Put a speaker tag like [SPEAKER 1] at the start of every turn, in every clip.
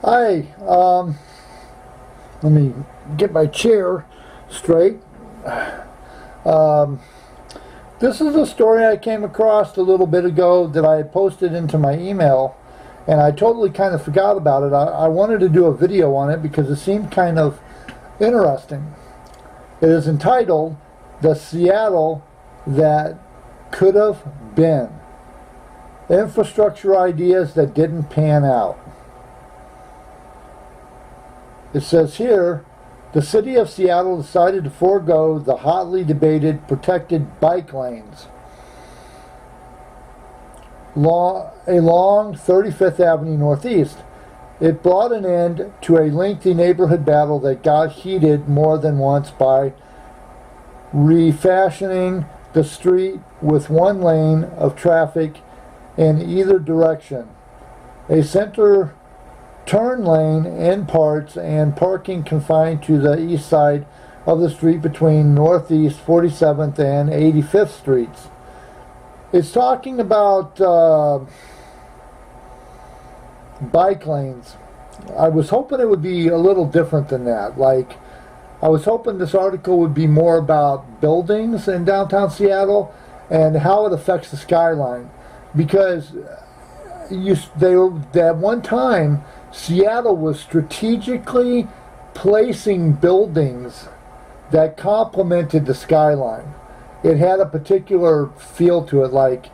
[SPEAKER 1] Hi, let me get my chair straight. Um, this is a story I came across a little bit ago that I had posted into my email, and I totally kind of forgot about it. I wanted to do a video on it because it seemed kind of interesting. It is entitled "The Seattle That Could Have Been: Infrastructure Ideas That Didn't Pan Out." It says here, the city of Seattle decided to forego the hotly debated protected bike lanes along 35th Avenue Northeast. It brought an end to a lengthy neighborhood battle that got heated more than once by refashioning the street with one lane of traffic in either direction, a center turn lane in parts, and parking confined to the east side of the street between Northeast 47th and 85th Streets. It's talking about bike lanes. I was hoping it would be a little different than that. Like, I was hoping this article would be more about buildings in downtown Seattle and how it affects the skyline. Because at one time, Seattle was strategically placing buildings that complemented the skyline. It had a particular feel to it, like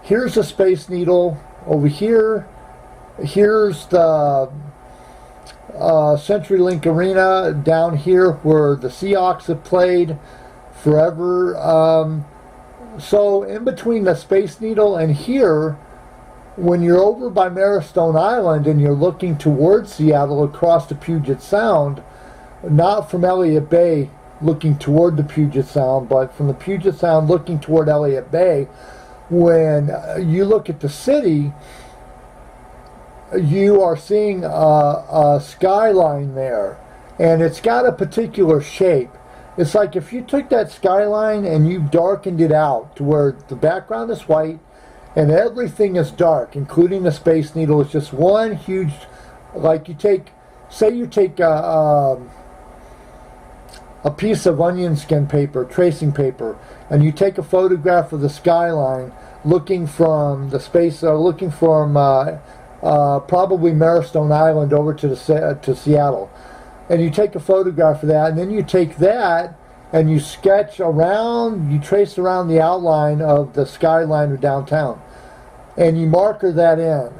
[SPEAKER 1] here's the Space Needle over here. Here's the CenturyLink Arena down here where the Seahawks have played forever. So in between the Space Needle and here, when you're over by Marrowstone Island and you're looking towards Seattle across the Puget Sound, not from Elliott Bay looking toward the Puget Sound, but from the Puget Sound looking toward Elliott Bay, when you look at the city, you are seeing a skyline there, and it's got a particular shape. It's like if you took that skyline and you darkened it out to where the background is white and everything is dark, including the Space Needle. It's just one huge, like you take a piece of onion skin paper, tracing paper, and you take a photograph of the skyline looking from the space, looking from probably Marrowstone Island over to Seattle. And you take a photograph of that, and then you take that and you sketch around, you trace around the outline of the skyline of downtown, and you marker that in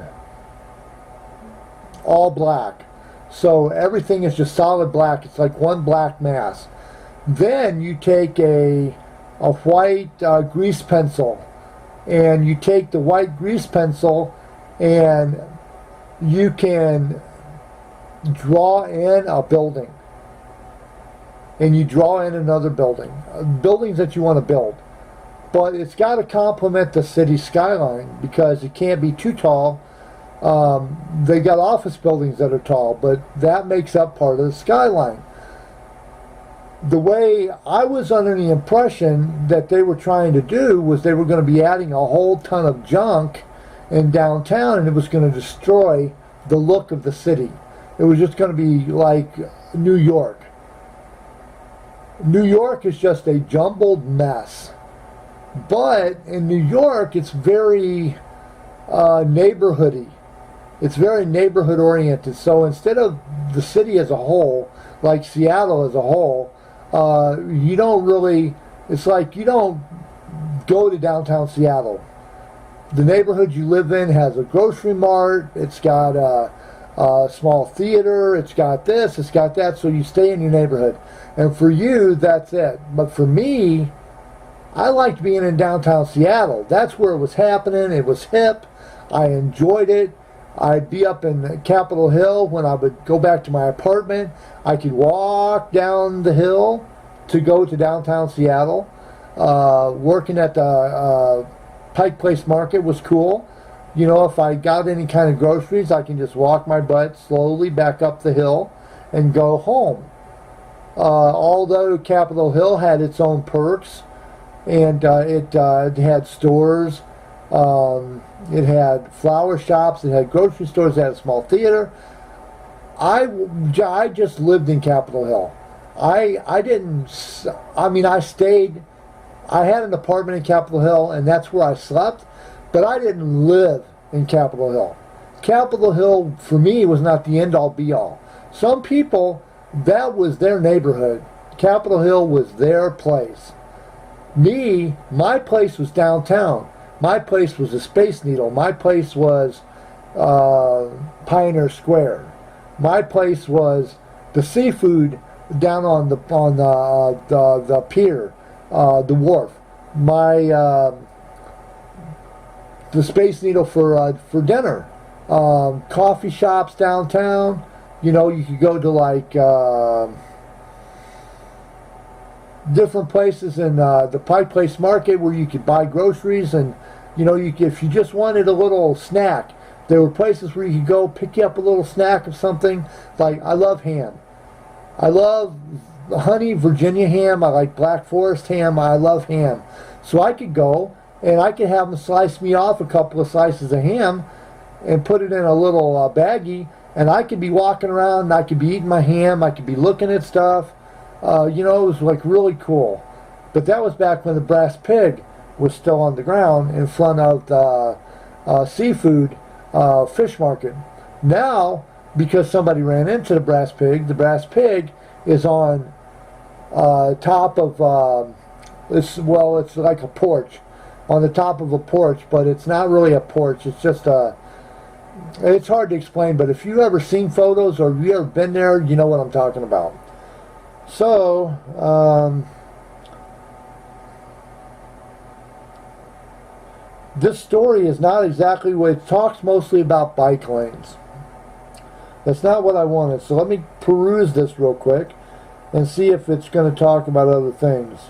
[SPEAKER 1] all black. So everything is just solid black. It's like one black mass. Then you take a white grease pencil, and you take the white grease pencil and you can draw in a building, and you draw in another building, buildings that you want to build. But it's got to complement the city skyline because it can't be too tall. They got office buildings that are tall, but that makes up part of the skyline. The way I was under the impression that they were trying to do was they were going to be adding a whole ton of junk in downtown, and it was going to destroy the look of the city. It was just going to be like New York. New York is just a jumbled mess. But in New York, it's very neighborhoody. It's very neighborhood oriented. So instead of the city as a whole, like Seattle as a whole, you don't really, it's like you don't go to downtown Seattle. The neighborhood you live in has a grocery mart, it's got a small theater, it's got this, it's got that, so you stay in your neighborhood. And for you, that's it. But for me, I liked being in downtown Seattle. That's where it was happening. It was hip. I enjoyed it. I'd be up in Capitol Hill when I would go back to my apartment. I could walk down the hill to go to downtown Seattle. Working at the Pike Place Market was cool. You know, if I got any kind of groceries, I can just walk my butt slowly back up the hill and go home. Although Capitol Hill had its own perks, and it had stores It had flower shops. It had grocery stores. It had a small theater. I just lived in Capitol Hill. I didn't. I mean, I stayed. I had an apartment in Capitol Hill, and that's where I slept. But I didn't live in Capitol Hill. Capitol Hill for me was not the end all be all. Some people, that was their neighborhood. Capitol Hill was their place. Me, my place was downtown. My place was the Space Needle. My place was Pioneer Square. My place was the seafood down on the pier, the wharf. The Space Needle for dinner. Coffee shops downtown. You know, you could go to like different places in the Pike Place Market where you could buy groceries, and you know, if you just wanted a little snack, there were places where you could go pick you up a little snack of something. Like, I love ham. I love honey Virginia ham. I like Black Forest ham. I love ham. So I could go and I could have them slice me off a couple of slices of ham and put it in a little baggie, and I could be walking around and I could be eating my ham. I could be looking at stuff. You know, it was like really cool. But that was back when the Brass Pig was still on the ground in front of the seafood fish market. Now, because somebody ran into the Brass Pig is on top of it's like a porch, on the top of a porch, but it's not really a porch. It's just it's hard to explain, but if you've ever seen photos or you've ever been there, you know what I'm talking about. So, this story is not exactly what it talks, mostly about bike lanes. That's not what I wanted. So let me peruse this real quick and see if it's going to talk about other things.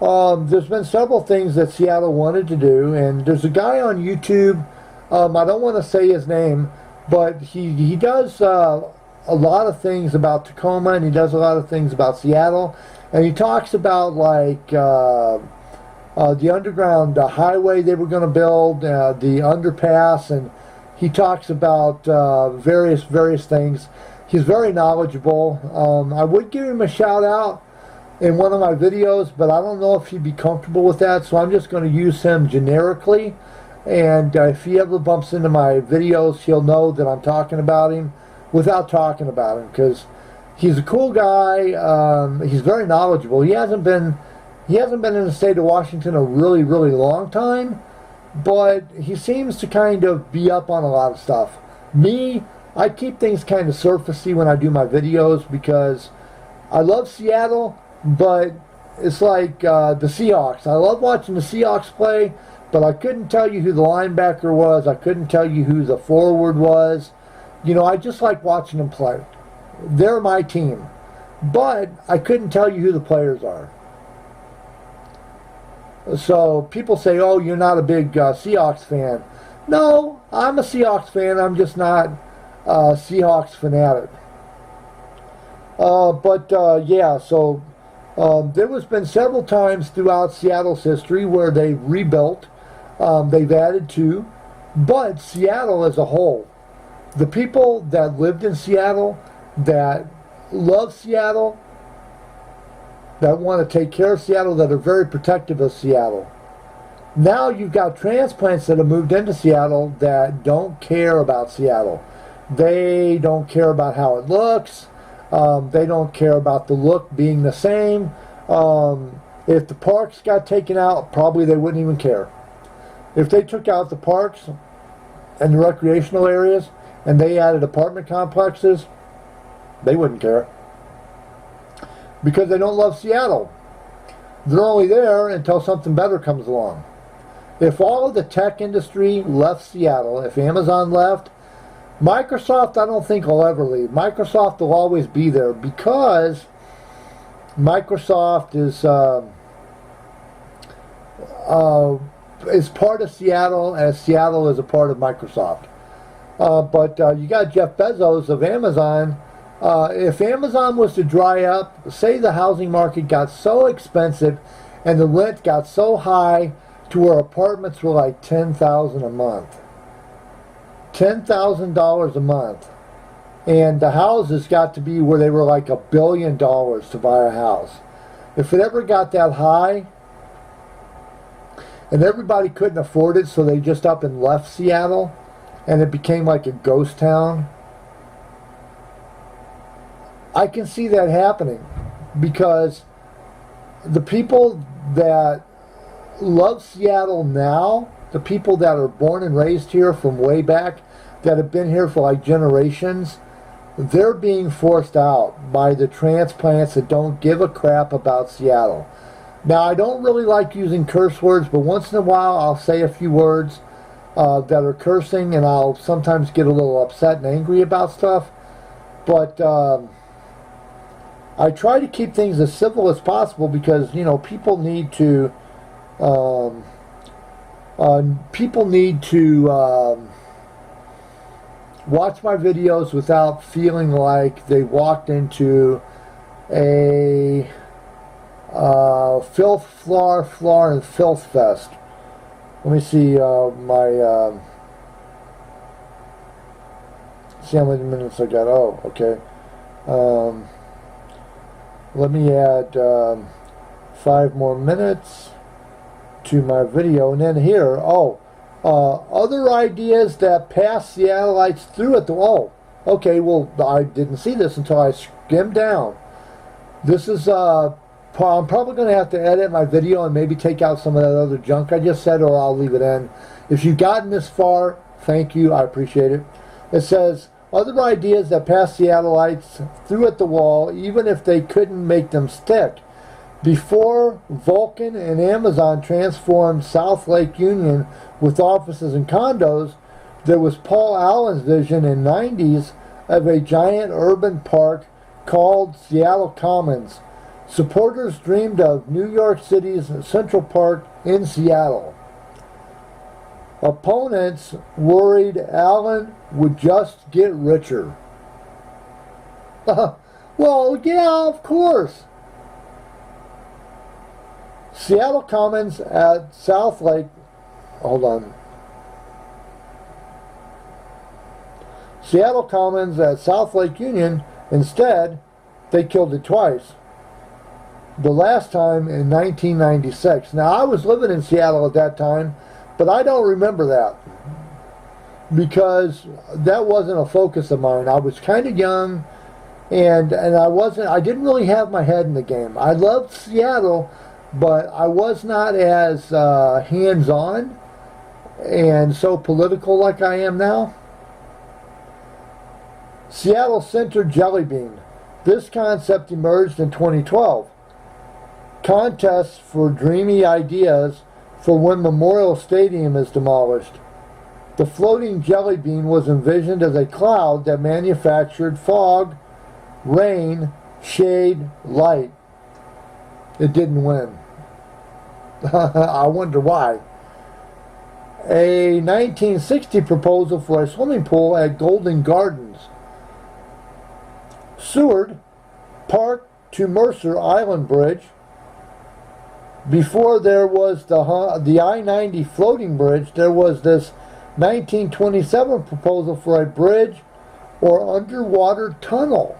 [SPEAKER 1] There's been several things that Seattle wanted to do, and there's a guy on YouTube, I don't want to say his name, but he does a lot of things about Tacoma, and he does a lot of things about Seattle, and he talks about like the underground highway they were going to build, the underpass, and he talks about various things. He's very knowledgeable. I would give him a shout out in one of my videos, but I don't know if he'd be comfortable with that, so I'm just going to use him generically, and if he ever bumps into my videos, he'll know that I'm talking about him without talking about him, because he's a cool guy. He's very knowledgeable. He hasn't been in the state of Washington a really, really long time, but he seems to kind of be up on a lot of stuff. Me, I keep things kind of surfacey when I do my videos, because I love Seattle, but it's like the Seahawks. I love watching the Seahawks play, but I couldn't tell you who the linebacker was. I couldn't tell you who the forward was. You know, I just like watching them play. They're my team. But I couldn't tell you who the players are. So people say, oh, you're not a big Seahawks fan. No, I'm a Seahawks fan. I'm just not a Seahawks fanatic. Yeah, so there has been several times throughout Seattle's history where they've rebuilt. They've added to. But Seattle as a whole, the people that lived in Seattle, that love Seattle, that want to take care of Seattle, that are very protective of Seattle. Now you've got transplants that have moved into Seattle that don't care about Seattle. They don't care about how it looks. They don't care about the look being the same. If the parks got taken out, probably they wouldn't even care. If they took out the parks and the recreational areas and they added apartment complexes, they wouldn't care. Because they don't love Seattle. They're only there until something better comes along. If all of the tech industry left Seattle, if Amazon left, Microsoft I don't think will ever leave. Microsoft will always be there, because Microsoft is part of Seattle, as Seattle is a part of Microsoft. But you got Jeff Bezos of Amazon. If Amazon was to dry up, say the housing market got so expensive and the rent got so high to where apartments were like $10,000 a month. $10,000 a month. And the houses got to be where they were like $1 billion to buy a house. If it ever got that high, and everybody couldn't afford it, so they just up and left Seattle, and it became like a ghost town, I can see that happening, because the people that love Seattle now, the people that are born and raised here from way back, that have been here for like generations, they're being forced out by the transplants that don't give a crap about Seattle. Now, I don't really like using curse words, but once in a while I'll say a few words that are cursing, and I'll sometimes get a little upset and angry about stuff. But I try to keep things as civil as possible, because, you know, people need to watch my videos without feeling like they walked into a filth, floor, and filth fest. Let me see see how many minutes I got. Oh, okay. Let me add 5 more minutes to my video, and then here, other ideas that past Seattleites threw at the wall. Okay, well, I didn't see this until I skimmed down. This is I'm probably going to have to edit my video and maybe take out some of that other junk I just said, or I'll leave it in. If you've gotten this far, thank you. I appreciate it. It says, other ideas that past Seattleites threw at the wall, even if they couldn't make them stick. Before Vulcan and Amazon transformed South Lake Union with offices and condos, there was Paul Allen's vision in the 90s of a giant urban park called Seattle Commons. Supporters dreamed of New York City's Central Park in Seattle. Opponents worried Allen would just get richer. Well, yeah, of course. Seattle Commons at South Lake. Hold on. Seattle Commons at South Lake Union. Instead, they killed it twice. The last time in 1996. Now, I was living in Seattle at that time, but I don't remember that, because that wasn't a focus of mine. I was kind of young, and I didn't really have my head in the game. I loved Seattle, but I was not as hands-on and so political like I am now. Seattle Center Jelly Bean. This concept emerged in 2012. Contests for dreamy ideas for when Memorial Stadium is demolished. The floating jelly bean was envisioned as a cloud that manufactured fog, rain, shade, light. It didn't win. I wonder why. A 1960 proposal for a swimming pool at Golden Gardens. Seward Park to Mercer Island Bridge. Before there was the I-90 floating bridge, there was this 1927 proposal for a bridge or underwater tunnel.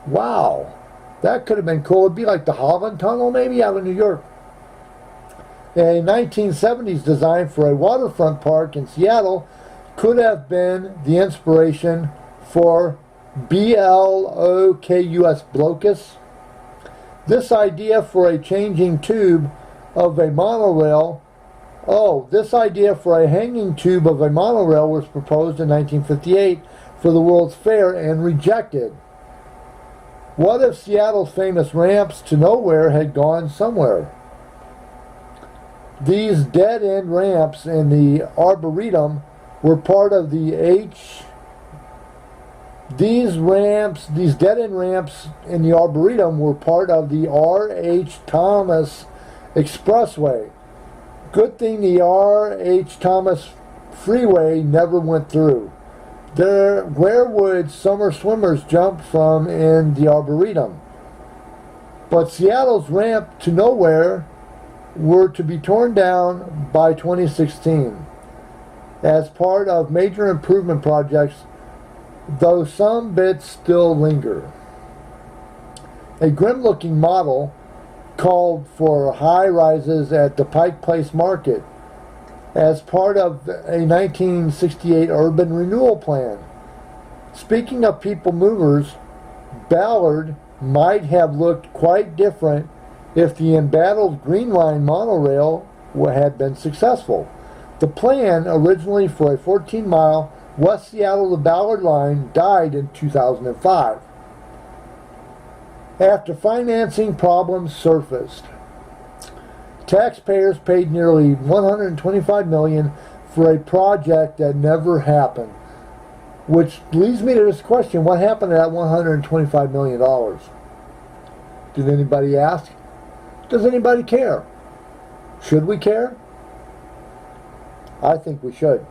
[SPEAKER 1] Wow, that could have been cool. It'd be like the Holland Tunnel, maybe, out of New York. A 1970s design for a waterfront park in Seattle could have been the inspiration for BLOKUS Blocus. This idea for a changing tube of a monorail, this idea for a hanging tube of a monorail was proposed in 1958 for the World's Fair and rejected. What if Seattle's famous ramps to nowhere had gone somewhere? These dead-end ramps in the Arboretum were part of the These dead-end ramps in the Arboretum were part of the R.H. Thomas Expressway. Good thing the R.H. Thomas Freeway never went through. Where would summer swimmers jump from in the Arboretum? But Seattle's ramp to nowhere were to be torn down by 2016 as part of major improvement projects, though some bits still linger. A grim-looking model called for high-rises at the Pike Place Market as part of a 1968 urban renewal plan. Speaking of people movers, Ballard might have looked quite different if the embattled Green Line monorail had been successful. The plan, originally for a 14-mile West Seattle to Ballard line, died in 2005 after financing problems surfaced. Taxpayers paid nearly $125 million for a project that never happened, which leads me to this question: what happened to that $125 million? Did anybody ask? Does anybody care? Should we care? I think we should.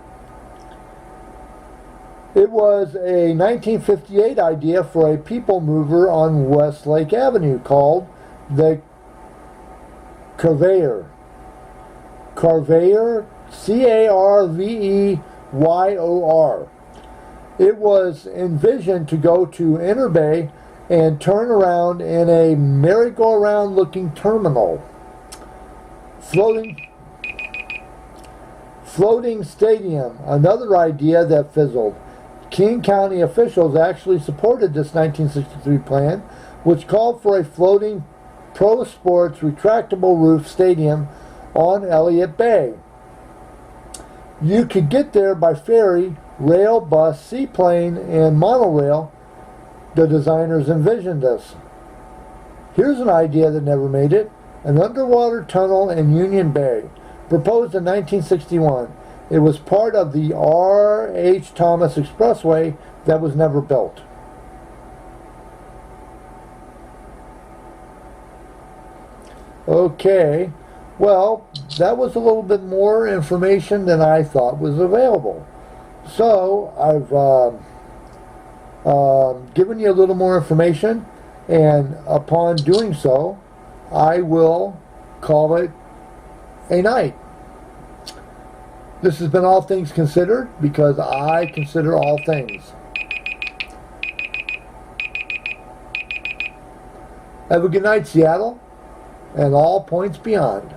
[SPEAKER 1] It was a 1958 idea for a people mover on Westlake Avenue called the Carveyor. Carveyor, Carveyor. It was envisioned to go to Inner Bay and turn around in a merry-go-round looking terminal. Floating stadium, another idea that fizzled. King County officials actually supported this 1963 plan, which called for a floating pro sports retractable roof stadium on Elliott Bay. You could get there by ferry, rail, bus, seaplane, and monorail. The designers envisioned this. Here's an idea that never made it: an underwater tunnel in Union Bay, proposed in 1961. It was part of the R.H. Thomas Expressway that was never built. Okay, well, that was a little bit more information than I thought was available. So I've given you a little more information, and upon doing so, I will call it a night. This has been All Things Considered, because I consider all things. Have a good night, Seattle, and all points beyond.